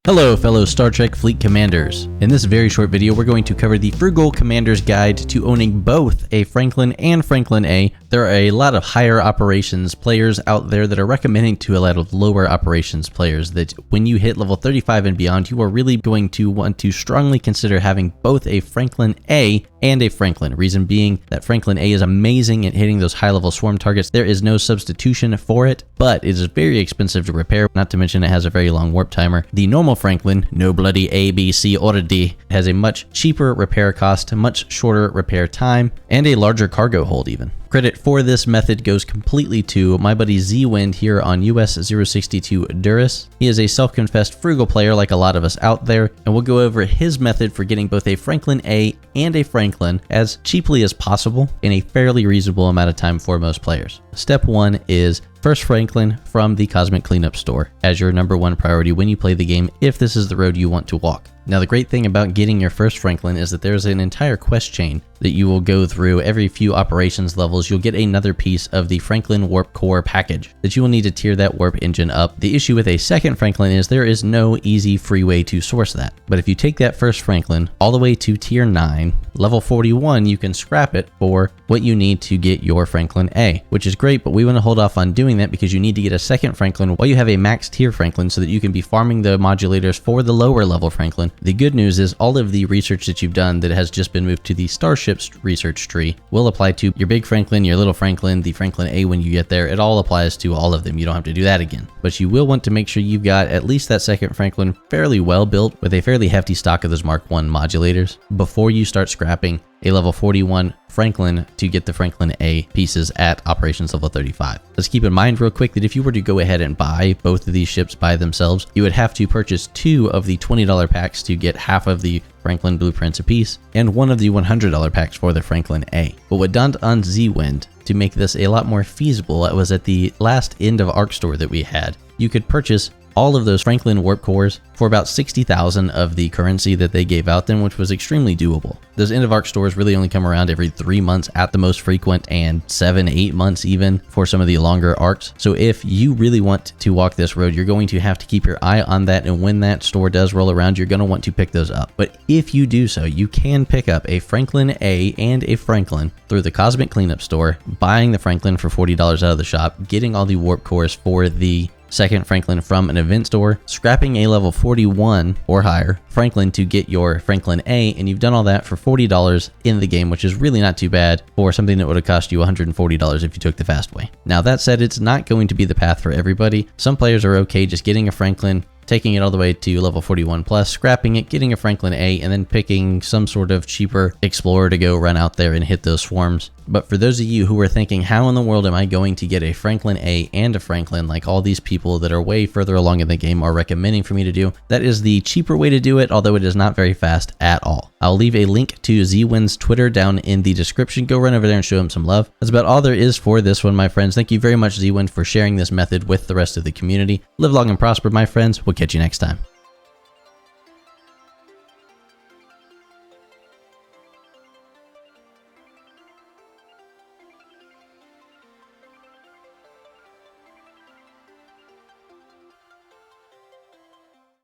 Hello fellow Star Trek Fleet Commanders. In this very short video we're going to cover the Frugal Commander's Guide to owning both a Franklin and Franklin A. There are a lot of higher operations players out there that are recommending to a lot of lower operations players that when you hit level 35 and beyond you are really going to want to strongly consider having both a Franklin A and a Franklin. Reason being that Franklin A is amazing at hitting those high level swarm targets. There is no substitution for it, but it is very expensive to repair, not to mention it has a very long warp timer. The normal Franklin, no bloody A, B, C, or D, has a much cheaper repair cost, much shorter repair time, and a larger cargo hold even. Credit for this method goes completely to my buddy Z-Wind here on US-062 Duras. He is a self-confessed frugal player like a lot of us out there, and we'll go over his method for getting both a Franklin A and a Franklin as cheaply as possible in a fairly reasonable amount of time for most players. Step 1 is first Franklin from the Cosmic Cleanup Store as your #1 priority when you play the game if this is the road you want to walk. Now the great thing about getting your first Franklin is that there's an entire quest chain that you will go through. Every few operations levels you'll get another piece of the Franklin Warp Core package that you will need to tier that warp engine up. The issue with a second Franklin is there is no easy free way to source that. But if you take that first Franklin all the way to tier 9, level 41, you can scrap it for what you need to get your Franklin A, which is great, but we want to hold off on doing that because you need to get a second Franklin while you have a max tier Franklin so that you can be farming the modulators for the lower level Franklin. The good news is all of the research that you've done that has just been moved to the Starships research tree will apply to your big Franklin, your little Franklin, the Franklin A when you get there. It all applies to all of them. You don't have to do that again. But you will want to make sure you've got at least that second Franklin fairly well built with a fairly hefty stock of those Mark I modulators before you start scrapping a level 41 Franklin to get the Franklin A pieces at operations level 35. Let's keep in mind real quick that if you were to go ahead and buy both of these ships by themselves, you would have to purchase 2 of the $20 packs to get half of the Franklin blueprints apiece, and 1 of the $100 packs for the Franklin A. But what dawned on Z-Wind to make this a lot more feasible, it was at the last end of ARC store that we had. You could purchase all of those Franklin warp cores for about 60,000 of the currency that they gave out then, which was extremely doable. Those end of ARC stores really only come around every 3 months at the most frequent, and 7-8 months even for some of the longer arcs. So if you really want to walk this road, you're going to have to keep your eye on that, and when that store does roll around, you're going to want to pick those up. But if you do so, you can pick up a Franklin A and a Franklin through the Cosmic Cleanup Store, buying the Franklin for $40 out of the shop, getting all the warp cores for the second Franklin from an event store, scrapping a level 41 or higher Franklin to get your Franklin A, and you've done all that for $40 in the game, which is really not too bad for something that would have cost you $140 if you took the fast way. Now that said, it's not going to be the path for everybody. Some players are okay just getting a Franklin, taking it all the way to level 41 plus, scrapping it, getting a Franklin A, and then picking some sort of cheaper Explorer to go run out there and hit those swarms. But for those of you who are thinking, how in the world am I going to get a Franklin A and a Franklin like all these people that are way further along in the game are recommending for me to do, that is the cheaper way to do it, although it is not very fast at all. I'll leave a link to Z-Wind's Twitter down in the description. Go run over there and show him some love. That's about all there is for this one, my friends. Thank you very much, Z-Wind, for sharing this method with the rest of the community. Live long and prosper, my friends. We'll catch you next time.